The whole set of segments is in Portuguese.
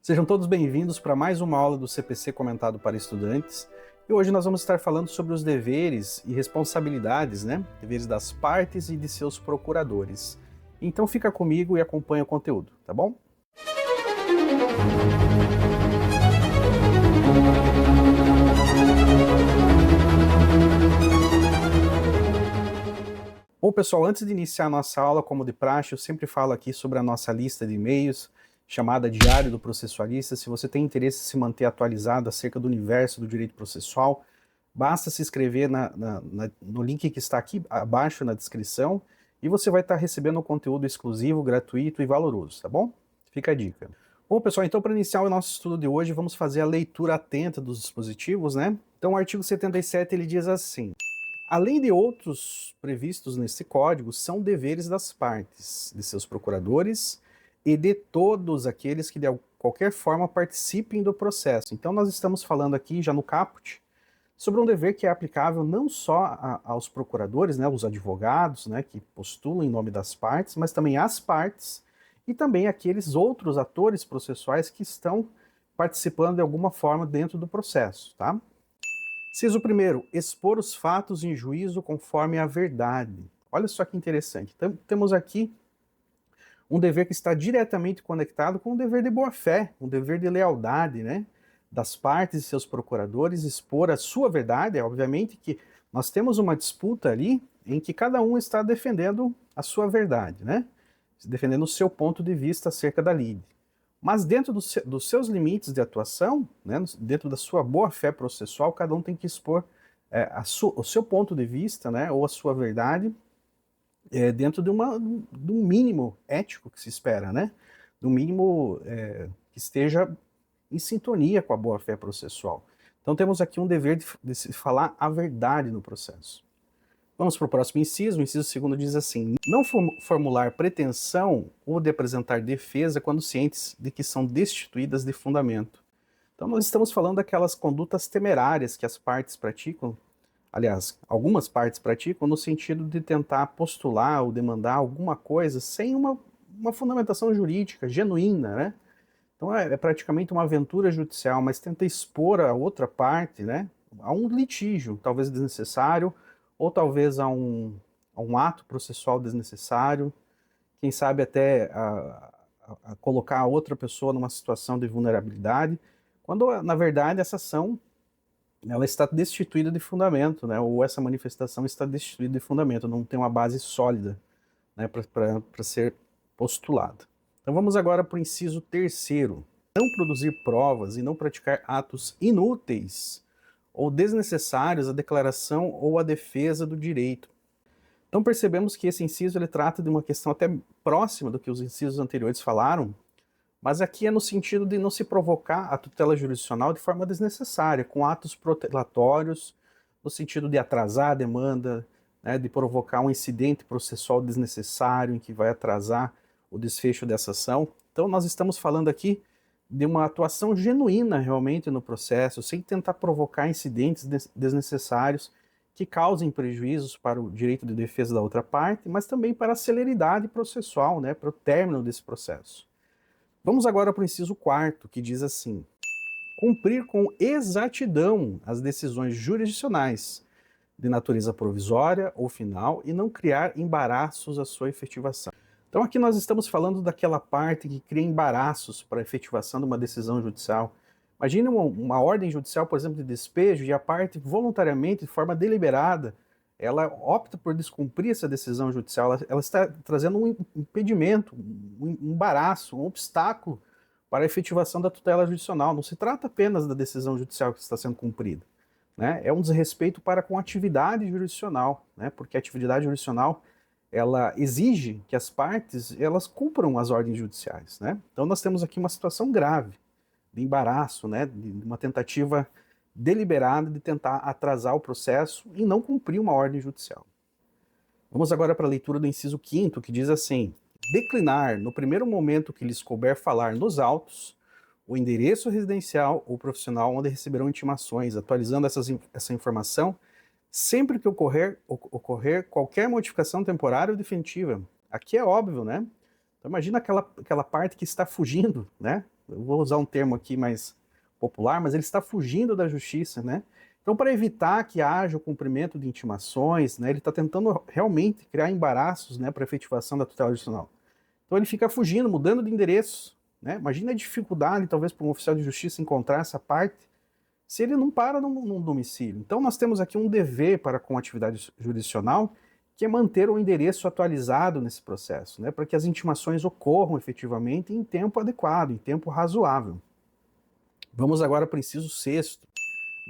Sejam todos bem-vindos para mais uma aula do CPC comentado para estudantes. E hoje nós vamos estar falando sobre os deveres e responsabilidades, Deveres das partes e de seus procuradores. Então fica comigo e acompanha o conteúdo, tá bom? Bom, pessoal, antes de iniciar a nossa aula, como de praxe, eu sempre falo aqui sobre a nossa lista de e-mails, chamada Diário do Processualista. Se você tem interesse em se manter atualizado acerca do universo do direito processual, basta se inscrever no link que está aqui abaixo na descrição e você vai estar recebendo um conteúdo exclusivo, gratuito e valoroso, tá bom? Fica a dica. Bom, pessoal, então para iniciar o nosso estudo de hoje, vamos fazer a leitura atenta dos dispositivos, Então o artigo 77 ele diz assim: além de outros previstos nesse código, são deveres das partes, de seus procuradores e de todos aqueles que de qualquer forma participem do processo. Então nós estamos falando aqui, já no caput, sobre um dever que é aplicável não só aos procuradores, os advogados, que postulam em nome das partes, mas também às partes e também aqueles outros atores processuais que estão participando de alguma forma dentro do processo, tá? Inciso primeiro, expor os fatos em juízo conforme a verdade. Olha só que interessante. Então, temos aqui um dever que está diretamente conectado com um dever de boa-fé, um dever de lealdade, das partes e seus procuradores, expor a sua verdade. Obviamente que nós temos uma disputa ali em que cada um está defendendo a sua verdade, defendendo o seu ponto de vista acerca da lide. Mas dentro dos seus limites de atuação, dentro da sua boa-fé processual, cada um tem que expor o seu ponto de vista, ou a sua verdade, dentro de um mínimo ético que se espera, de um mínimo que esteja em sintonia com a boa-fé processual. Então temos aqui um dever de se falar a verdade no processo. Vamos para o próximo inciso. O inciso segundo diz assim: não formular pretensão ou de apresentar defesa quando cientes de que são destituídas de fundamento. Então nós estamos falando daquelas condutas temerárias que as partes praticam, aliás, algumas partes praticam no sentido de tentar postular ou demandar alguma coisa sem uma fundamentação jurídica genuína, Então é praticamente uma aventura judicial, mas tenta expor a outra parte, a um litígio, talvez desnecessário, ou talvez a um ato processual desnecessário, quem sabe até a colocar a outra pessoa numa situação de vulnerabilidade, quando na verdade essa ação ela está destituída de fundamento, ou essa manifestação está destituída de fundamento, não tem uma base sólida para ser postulada. Então vamos agora para o inciso terceiro. Não produzir provas e não praticar atos inúteis ou desnecessários à declaração ou à defesa do direito. Então percebemos que esse inciso ele trata de uma questão até próxima do que os incisos anteriores falaram, mas aqui é no sentido de não se provocar a tutela jurisdicional de forma desnecessária, com atos protelatórios, no sentido de atrasar a demanda, de provocar um incidente processual desnecessário em que vai atrasar o desfecho dessa ação. Então nós estamos falando aqui de uma atuação genuína realmente no processo, sem tentar provocar incidentes desnecessários que causem prejuízos para o direito de defesa da outra parte, mas também para a celeridade processual, para o término desse processo. Vamos agora para o inciso quarto, que diz assim: cumprir com exatidão as decisões jurisdicionais de natureza provisória ou final e não criar embaraços à sua efetivação. Então aqui nós estamos falando daquela parte que cria embaraços para a efetivação de uma decisão judicial. Imagine uma ordem judicial, por exemplo, de despejo, e a parte voluntariamente, de forma deliberada, ela opta por descumprir essa decisão judicial, ela está trazendo um impedimento, um embaraço, um obstáculo para a efetivação da tutela jurisdicional. Não se trata apenas da decisão judicial que está sendo cumprida, É um desrespeito para com a atividade jurisdicional, Porque a atividade jurisdicional ela exige que as partes elas cumpram as ordens judiciais, Então nós temos aqui uma situação grave de embaraço, de uma tentativa deliberada de tentar atrasar o processo e não cumprir uma ordem judicial. Vamos agora para a leitura do inciso 5º, que diz assim: declinar, no primeiro momento que lhes couber falar nos autos, o endereço residencial ou profissional onde receberão intimações, atualizando essa informação sempre que ocorrer qualquer modificação temporária ou definitiva. Aqui é óbvio, Então imagina aquela parte que está fugindo, Eu vou usar um termo aqui mais popular, mas ele está fugindo da justiça, né? Então, para evitar que haja o cumprimento de intimações, né, ele está tentando realmente criar embaraços, né, para a efetivação da tutela judicial. Então ele fica fugindo, mudando de endereço, né? Imagina a dificuldade, talvez, para um oficial de justiça encontrar essa parte, se ele não para num domicílio. Então nós temos aqui um dever para com a atividade jurisdicional, que é manter o endereço atualizado nesse processo, né, para que as intimações ocorram efetivamente em tempo adequado, em tempo razoável. Vamos agora para o inciso 6º.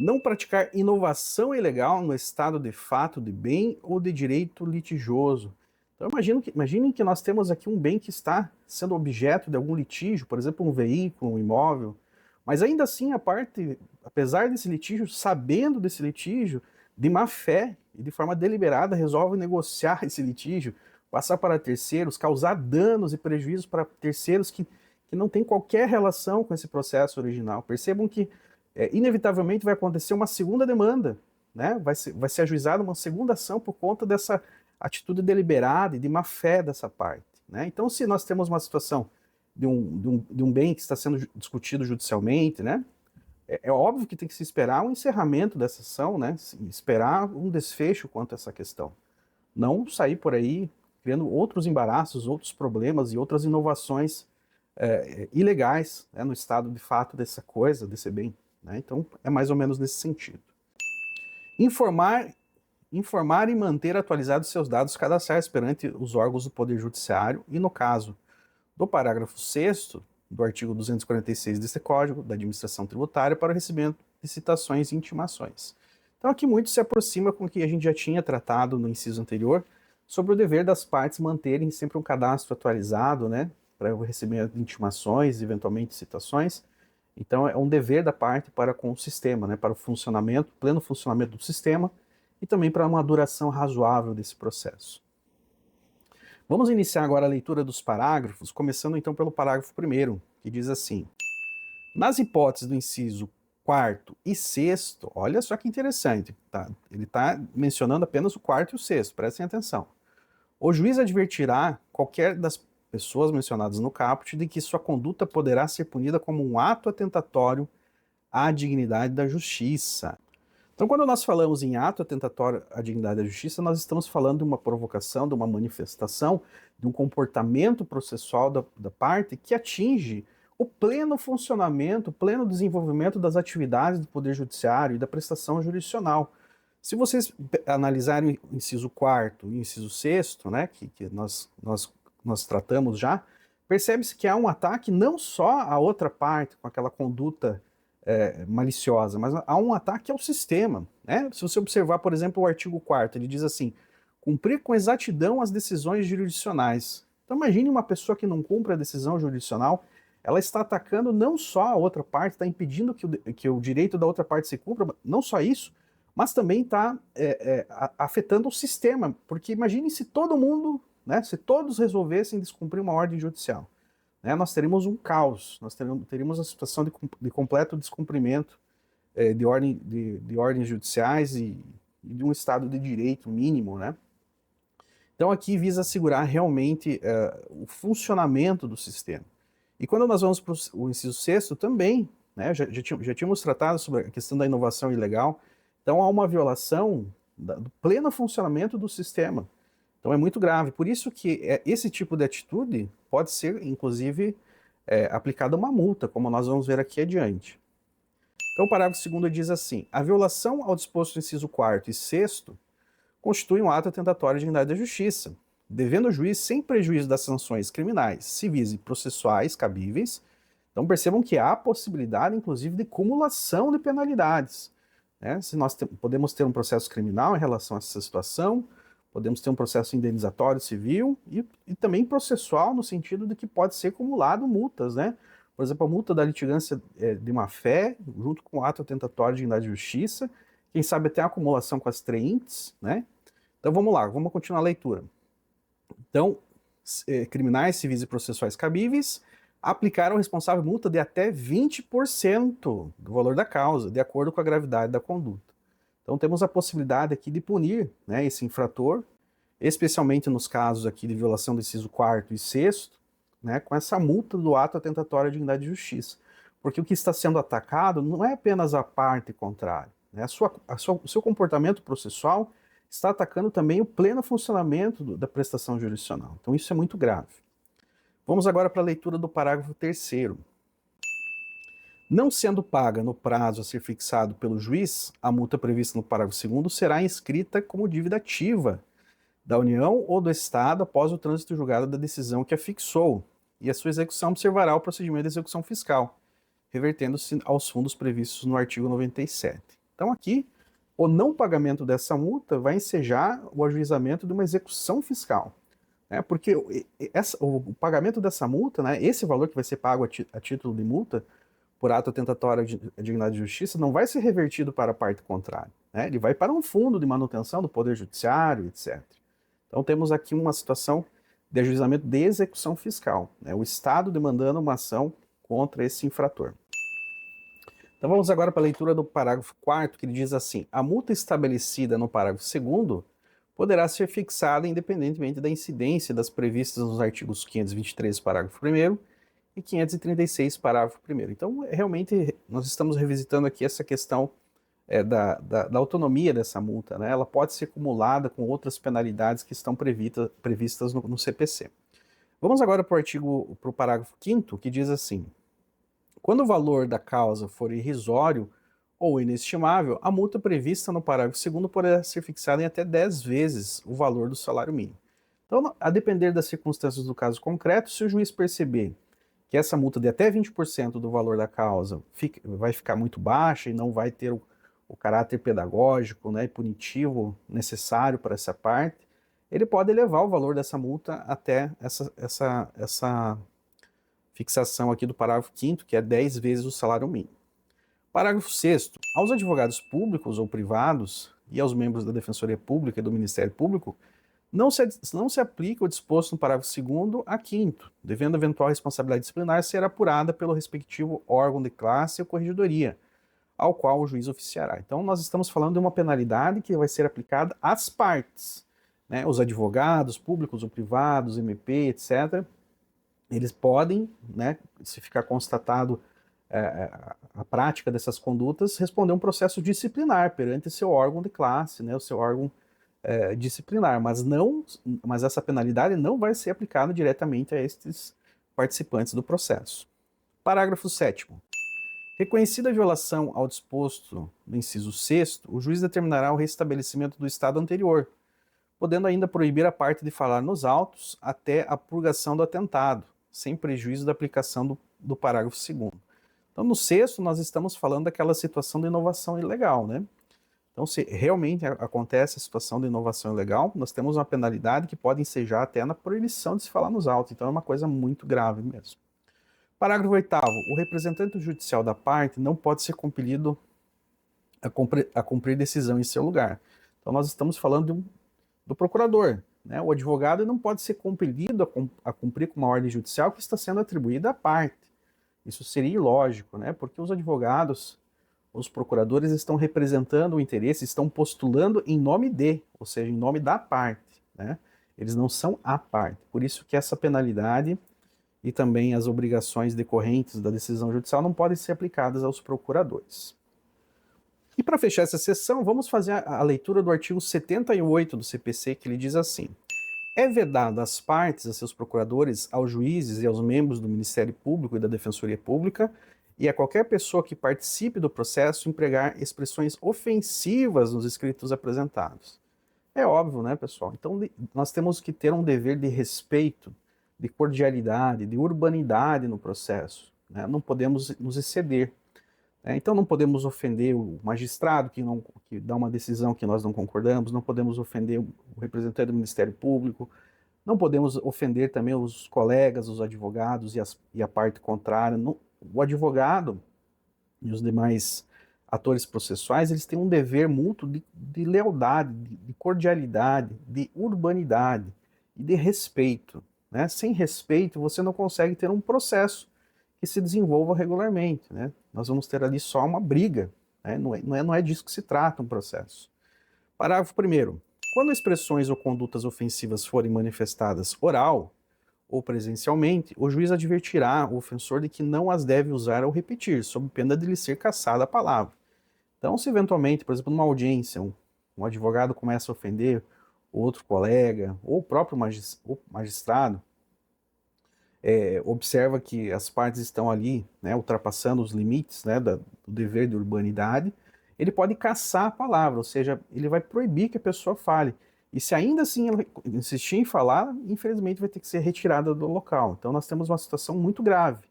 Não praticar inovação ilegal no estado de fato de bem ou de direito litigioso. Então imaginem que nós temos aqui um bem que está sendo objeto de algum litígio, por exemplo, um veículo, um imóvel, mas ainda assim a parte, apesar desse litígio, sabendo desse litígio, de má fé e de forma deliberada resolve negociar esse litígio, passar para terceiros, causar danos e prejuízos para terceiros que não têm qualquer relação com esse processo original. Percebam que inevitavelmente vai acontecer uma segunda demanda, né? Vai ser ajuizada uma segunda ação por conta dessa atitude deliberada e de má fé dessa parte, né? Então, se nós temos uma situação de um bem que está sendo discutido judicialmente, né? É óbvio que tem que se esperar um encerramento dessa ação, né? Esperar um desfecho quanto a essa questão. Não sair por aí criando outros embaraços, outros problemas e outras inovações ilegais, né, no estado de fato dessa coisa, desse bem. Né? Então, é mais ou menos nesse sentido. Informar e manter atualizados seus dados cadastrais perante os órgãos do Poder Judiciário e, no caso do parágrafo 6º do artigo 246 desse Código da Administração Tributária, para o recebimento de citações e intimações. Então, aqui muito se aproxima com o que a gente já tinha tratado no inciso anterior, sobre o dever das partes manterem sempre um cadastro atualizado, né, para o recebimento de intimações, eventualmente citações. Então é um dever da parte para com o sistema, né, para o funcionamento, pleno funcionamento do sistema e também para uma duração razoável desse processo. Vamos iniciar agora a leitura dos parágrafos, começando então pelo parágrafo 1º, que diz assim: nas hipóteses do inciso 4º e 6º, olha só que interessante, tá? Ele está mencionando apenas o 4º e o 6º, prestem atenção. O juiz advertirá qualquer das pessoas mencionadas no caput de que sua conduta poderá ser punida como um ato atentatório à dignidade da justiça. Então, quando nós falamos em ato atentatório à dignidade da justiça, nós estamos falando de uma provocação, de uma manifestação, de um comportamento processual da parte que atinge o pleno funcionamento, o pleno desenvolvimento das atividades do Poder Judiciário e da prestação jurisdicional. Se vocês analisarem o inciso 4º e o inciso 6º, né, que nós tratamos já, percebe-se que há um ataque não só à outra parte, com aquela conduta maliciosa, mas há um ataque ao sistema. Né? Se você observar, por exemplo, o artigo 4º, ele diz assim: cumprir com exatidão as decisões jurisdicionais. Então imagine uma pessoa que não cumpre a decisão jurisdicional, ela está atacando não só a outra parte, está impedindo que o direito da outra parte se cumpra, não só isso, mas também está afetando o sistema, porque imagine se todo mundo, né, se todos resolvessem descumprir uma ordem judicial. Né, nós teríamos um caos, nós teríamos a situação de completo descumprimento de ordens judiciais e de um Estado de direito mínimo. Né? Então aqui visa assegurar realmente o funcionamento do sistema. E quando nós vamos para o inciso 6º também, né, já tínhamos tratado sobre a questão da inovação ilegal, então há uma violação do pleno funcionamento do sistema. Então é muito grave. Por isso que esse tipo de atitude pode ser, inclusive, aplicada uma multa, como nós vamos ver aqui adiante. Então o parágrafo 2º diz assim: a violação ao disposto do inciso 4º e 6º constitui um ato atentatório à dignidade da justiça, devendo o juiz, sem prejuízo das sanções criminais, civis e processuais cabíveis. Então percebam que há a possibilidade, inclusive, de cumulação de penalidades. Né? Se nós podemos ter um processo criminal em relação a essa situação, podemos ter um processo indenizatório civil e também processual, no sentido de que pode ser acumulado multas, né? Por exemplo, a multa da litigância de má-fé, junto com o ato atentatório à dignidade da justiça, quem sabe até a acumulação com as treintes, né? Então vamos lá, vamos continuar a leitura. Então, criminais, civis e processuais cabíveis aplicaram ao responsável multa de até 20% do valor da causa, de acordo com a gravidade da conduta. Então temos a possibilidade aqui de punir, né, esse infrator, especialmente nos casos aqui de violação do inciso 4º e 6º, né, com essa multa do ato atentatório à dignidade e justiça. Porque o que está sendo atacado não é apenas a parte contrária, né, o seu comportamento processual está atacando também o pleno funcionamento da prestação jurisdicional. Então isso é muito grave. Vamos agora para a leitura do parágrafo 3º. Não sendo paga no prazo a ser fixado pelo juiz, a multa prevista no parágrafo 2º será inscrita como dívida ativa da União ou do Estado após o trânsito julgado da decisão que a fixou, e a sua execução observará o procedimento de execução fiscal, revertendo-se aos fundos previstos no artigo 97. Então aqui, o não pagamento dessa multa vai ensejar o ajuizamento de uma execução fiscal, né? Porque o pagamento dessa multa, né, esse valor que vai ser pago a título de multa, por ato atentatório à dignidade e justiça, não vai ser revertido para a parte contrária, né? Ele vai para um fundo de manutenção do Poder Judiciário, etc. Então temos aqui uma situação de ajuizamento de execução fiscal, né? O Estado demandando uma ação contra esse infrator. Então vamos agora para a leitura do parágrafo 4º, que ele diz assim: a multa estabelecida no parágrafo 2º poderá ser fixada independentemente da incidência das previstas nos artigos 523, parágrafo 1º, e 536, parágrafo 1º. Então, realmente, nós estamos revisitando aqui essa questão da autonomia dessa multa, né? Ela pode ser acumulada com outras penalidades que estão previstas no CPC. Vamos agora para o parágrafo 5º, que diz assim: quando o valor da causa for irrisório ou inestimável, a multa prevista no parágrafo 2º poderá ser fixada em até 10 vezes o valor do salário mínimo. Então, a depender das circunstâncias do caso concreto, se o juiz perceber que essa multa de até 20% do valor da causa vai ficar muito baixa e não vai ter o caráter pedagógico, né, e punitivo necessário para essa parte, ele pode elevar o valor dessa multa até essa fixação aqui do parágrafo 5º, que é 10 vezes o salário mínimo. Parágrafo 6º. Aos advogados públicos ou privados e aos membros da Defensoria Pública e do Ministério Público, não se aplica o disposto no parágrafo 2º a 5º, devendo a eventual responsabilidade disciplinar ser apurada pelo respectivo órgão de classe ou corregedoria, ao qual o juiz oficiará. Então, nós estamos falando de uma penalidade que vai ser aplicada às partes, né? Os advogados públicos ou privados, MP, etc., eles podem, né, se ficar constatado a prática dessas condutas, responder um processo disciplinar perante seu órgão de classe, né, o seu órgão disciplinar, mas essa penalidade não vai ser aplicada diretamente a estes participantes do processo. Parágrafo 7º. Reconhecida a violação ao disposto no inciso 6º, o juiz determinará o restabelecimento do estado anterior, podendo ainda proibir a parte de falar nos autos até a purgação do atentado, sem prejuízo da aplicação do parágrafo 2º. Então, no 6º, nós estamos falando daquela situação de inovação ilegal, né? Então, se realmente acontece a situação de inovação ilegal, nós temos uma penalidade que pode ensejar até na proibição de se falar nos autos. Então, é uma coisa muito grave mesmo. Parágrafo 8º. O representante judicial da parte não pode ser compelido a cumprir decisão em seu lugar. Então, nós estamos falando do procurador, né? O advogado não pode ser compelido a cumprir com uma ordem judicial que está sendo atribuída à parte. Isso seria ilógico, né? Porque os advogados, os procuradores estão representando o interesse, estão postulando em nome de, ou seja, em nome da parte, né? Eles não são a parte. Por isso que essa penalidade e também as obrigações decorrentes da decisão judicial não podem ser aplicadas aos procuradores. E para fechar essa sessão, vamos fazer a leitura do artigo 78 do CPC, que ele diz assim: é vedado às partes, a seus procuradores, aos juízes e aos membros do Ministério Público e da Defensoria Pública, e a qualquer pessoa que participe do processo empregar expressões ofensivas nos escritos apresentados. É óbvio, né, pessoal? Então, nós temos que ter um dever de respeito, de cordialidade, de urbanidade no processo, né? Não podemos nos exceder. Então, não podemos ofender o magistrado que dá uma decisão que nós não concordamos, não podemos ofender o representante do Ministério Público, não podemos ofender também os colegas, os advogados e a parte contrária. O advogado e os demais atores processuais, eles têm um dever mútuo de lealdade, de cordialidade, de urbanidade e de respeito, né? Sem respeito, você não consegue ter um processo que se desenvolva regularmente, né? Nós vamos ter ali só uma briga, né? Não é disso que se trata um processo. Parágrafo 1º. Quando expressões ou condutas ofensivas forem manifestadas oral ou presencialmente, o juiz advertirá o ofensor de que não as deve usar ou repetir, sob pena de lhe ser cassada a palavra. Então, se eventualmente, por exemplo, numa audiência, um advogado começa a ofender outro colega, ou o próprio magistrado, observa que as partes estão ali, né, ultrapassando os limites, né, do dever de urbanidade, ele pode cassar a palavra, ou seja, ele vai proibir que a pessoa fale. E se ainda assim ela insistir em falar, infelizmente vai ter que ser retirada do local. Então nós temos uma situação muito grave,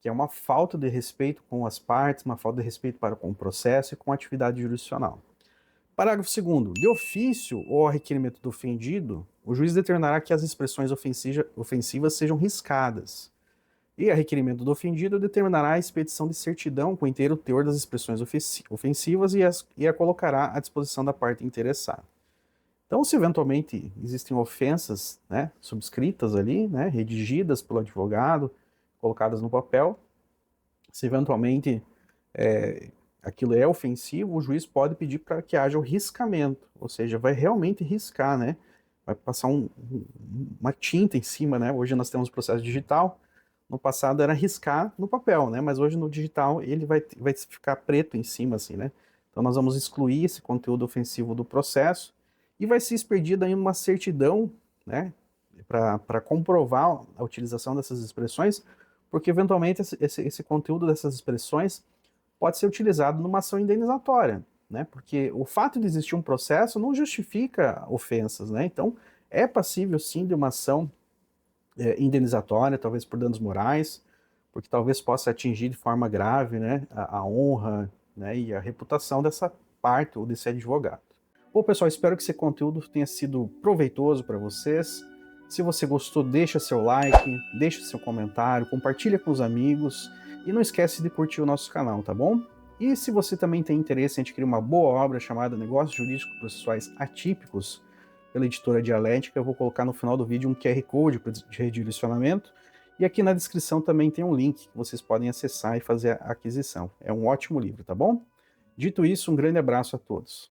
que é uma falta de respeito com as partes, uma falta de respeito para com o processo e com a atividade jurisdicional. Parágrafo 2º. De ofício ou a requerimento do ofendido, o juiz determinará que as expressões ofensivas sejam riscadas. E a requerimento do ofendido determinará a expedição de certidão com o inteiro teor das expressões ofensivas e a colocará à disposição da parte interessada. Então, se eventualmente existem ofensas, né, subscritas ali, né, redigidas pelo advogado, colocadas no papel, se eventualmente aquilo é ofensivo, o juiz pode pedir para que haja o riscamento, ou seja, vai realmente riscar, né? Vai passar uma tinta em cima, né? Hoje nós temos o processo digital, no passado era riscar no papel, né? Mas hoje no digital ele vai ficar preto em cima, assim, né? Então nós vamos excluir esse conteúdo ofensivo do processo e vai ser expedida aí uma certidão, né? Para comprovar a utilização dessas expressões, porque eventualmente esse conteúdo dessas expressões pode ser utilizado numa ação indenizatória, né? Porque o fato de existir um processo não justifica ofensas, né? Então, é passível sim de uma ação indenizatória, talvez por danos morais, porque talvez possa atingir de forma grave, né, a honra, né, e a reputação dessa parte ou desse advogado. Bom, pessoal, espero que esse conteúdo tenha sido proveitoso para vocês. Se você gostou, deixa seu like, deixa seu comentário, compartilha com os amigos e não esquece de curtir o nosso canal, tá bom? E se você também tem interesse em adquirir uma boa obra chamada Negócios Jurídicos Processuais Atípicos, pela editora Dialética, eu vou colocar no final do vídeo um QR Code de redirecionamento, e aqui na descrição também tem um link que vocês podem acessar e fazer a aquisição. É um ótimo livro, tá bom? Dito isso, um grande abraço a todos.